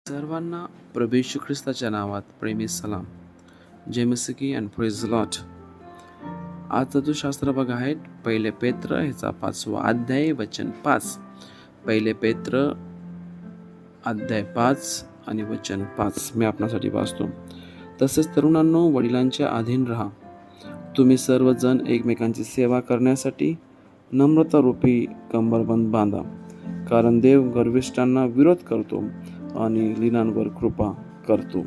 सर्वांना प्रभू येशू ख्रिस्ताच्या नावात प्रेमी सलाम. जय मसीह अँड प्रेज लॉट. आजचा जो शास्त्र भाग आहे पहिले पेत्र ह्याचा 5वा अध्याय वचन 5. पहिले पेत्र अध्याय 5 आणि वचन 5 मी आपणासाठी वाचतो. तसेच तरुणांनो, वडिलांच्या अधीन राहा. तुम्ही सर्वजण एकमेकांची सेवा करण्यासाठी नम्रता रूपी कंबरबंद बांधा, कारण देव गर्विष्ठांना विरोध करतो आणि लीनांवर कृपा करतो.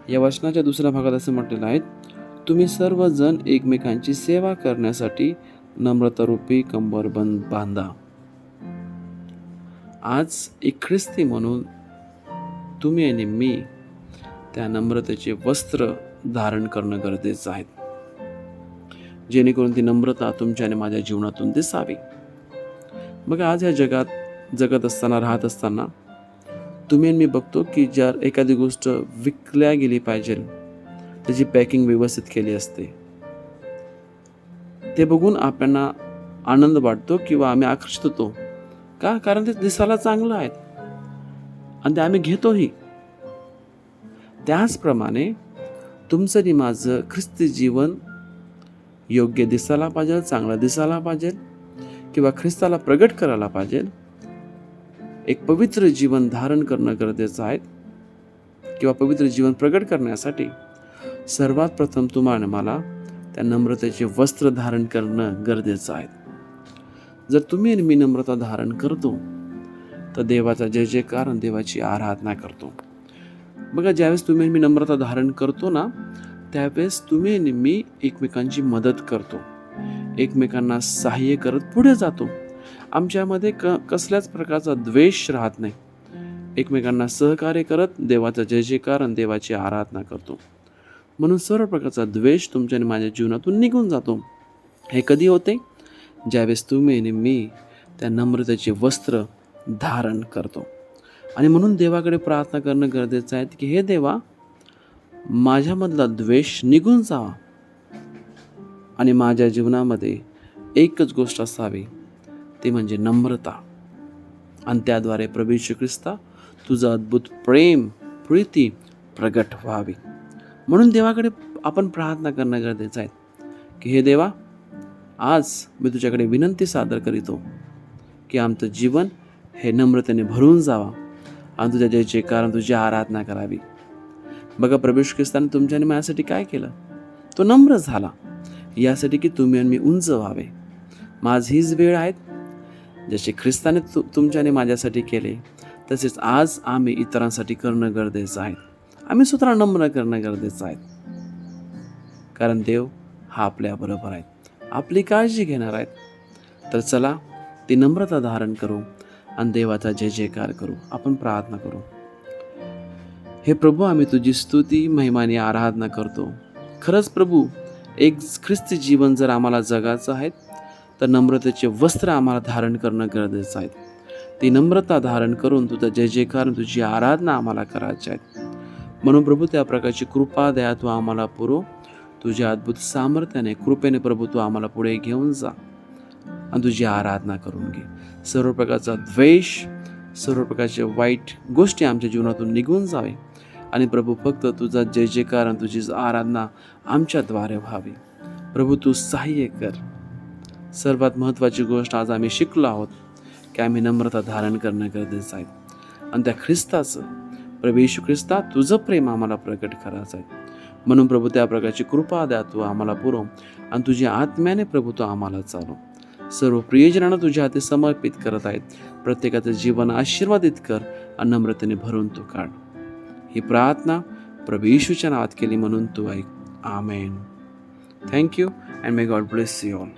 या वचनाच्या दुसऱ्या भागात असे म्हटलेलं आहे, तुम्ही सर्वजण एकमेकांची सेवा करण्यासाठी नम्रतारूपी कंबरबंद बांधा. आज एक ख्रिस्ती म्हणून तुम्ही आणि मी त्या नम्रतेचे वस्त्र धारण करणं गरजेचं आहे, जेणेकरून ती नम्रता तुमच्या आणि माझ्या जीवनातून दिसावी. मग आज या जगात जगत असताना, राहत असताना तुम्ही आणि मी बघतो की जर एखादी गोष्ट विकल्या गेली पाहिजे, त्याची पॅकिंग व्यवस्थित केली असते. ते बघून आपल्याला आनंद वाटतो किंवा आम्ही आकर्षित होतो. का? कारण ते दिसायला चांगलं आहे आणि ते आम्ही घेतोही. त्याचप्रमाणे तुमचं आणि माझं ख्रिस्ती जीवन योग्य दिसायला पाहिजे, चांगलं दिसायला पाहिजे किंवा ख्रिस्ताला प्रगट करायला पाहिजे. एक पवित्र जीवन धारण करणं गरजेचं आहे किंवा पवित्र जीवन प्रगट करण्यासाठी सर्वात प्रथम तुम्हाला मला त्या नम्रतेचे वस्त्र धारण करणं गरजेचं आहे. जर तुम्ही आणि मी नम्रता धारण करतो तर देवाचा जय जयकार आणि देवाची आराधना करतो. बघा, ज्यावेळेस तुम्ही आणि मी नम्रता धारण करतो ना, त्यावेळेस तुम्ही आणि मी एकमेकांची मदत करतो, एकमेकांना सहाय्य करत पुढे जातो. आमच्यामध्ये कसल्याच प्रकारचा द्वेष राहत नाही. एकमेकांना सहकार्य करत देवाचा जय जयकार आणि देवाची आराधना करतो. म्हणून सर्व प्रकारचा द्वेष तुमच्या आणि माझ्या जीवनातून निघून जातो. हे कधी होते? ज्यावेळेस तुम्ही आणि मी त्या नम्रतेचे वस्त्र धारण करतो. आणि म्हणून देवाकडे प्रार्थना करणं गरजेचं आहे की हे देवा, माझ्यामधला द्वेष निघून जावा आणि माझ्या जीवनामध्ये एकच गोष्ट असावी, ते म्हणजे नम्रता. आणि त्याद्वारे प्रभू येशू ख्रिस्ता तुझं अद्भुत प्रेम, प्रीती प्रगट व्हावी. म्हणून देवाकडे आपण प्रार्थना करणं गरजेचं आहे की हे देवा, आज मी तुझ्याकडे विनंती सादर करीतो की आमचं जीवन हे नम्रतेने भरून जावा आणि तुझ्या जय जयकार तुझी आराधना करावी. बघा, प्रभू येशू ख्रिस्ताने तुमच्या आणि माझ्यासाठी काय केलं? तो नम्र झाला यासाठी की तुम्ही आणि मी उंच व्हावे. माझ हीच वेळ आहे. जसे ख्रिस्ताने तुमच्या आणि माझ्यासाठी केले, तसेच आज आम्ही इतरांसाठी करणं गरजेचं आहे. आम्ही स्वतःला नम्र करणं गरजेचं आहे, कारण देव हा आपल्याबरोबर आहे, आपली काळजी घेणार आहेत. तर चला ती नम्रता धारण करू आणि देवाचा जय जयकार करू. आपण प्रार्थना करू. हे प्रभू, आम्ही तुझी स्तुती, महिमा आणि आराधना करतो. खरंच प्रभू, एक ख्रिस्ती जीवन जर आम्हाला जगायचं आहे तर नम्रतेचे वस्त्र आम्हाला धारण करणं गरजेचं आहे. ती नम्रता धारण करून तुझा जय जयकार, तुझी आराधना आम्हाला करायची आहे. म्हणून प्रभू, त्या प्रकारची कृपा दया तू आम्हाला पुरव. तुझ्या अद्भुत सामर्थ्याने, कृपेने प्रभू तू आम्हाला पुढे घेऊन जा आणि तुझी आराधना करून घे. सर्व प्रकारचा द्वेष, सर्व प्रकारच्या वाईट गोष्टी आमच्या जीवनातून निघून जावे आणि प्रभू फक्त तुझा जय जयकार आणि तुझी आराधना आमच्याद्वारे व्हावी. प्रभू तू सहाय्य कर. सर्वात महत्त्वाची गोष्ट आज आम्ही शिकलो आहोत की आम्ही नम्रता धारण करणं गरजेचं आहे आणि त्या ख्रिस्ताचं, प्रभू येशू ख्रिस्ता, तुझं प्रेम आम्हाला प्रकट करायचं आहे. म्हणून प्रभू, त्या प्रकारची कृपा द्या तू आम्हाला पुरव आणि तुझ्या आत्म्याने प्रभू तू आम्हाला चालव. सर्व प्रियजनांना तुझ्या हाती समर्पित करत आहेत. प्रत्येकाचं जीवन आशीर्वादित कर आणि नम्रतेने भरून तू काढ. ही प्रार्थना प्रभू येशूच्या नावात केली म्हणून तू ऐक. Amen. Thank you and may God bless you all.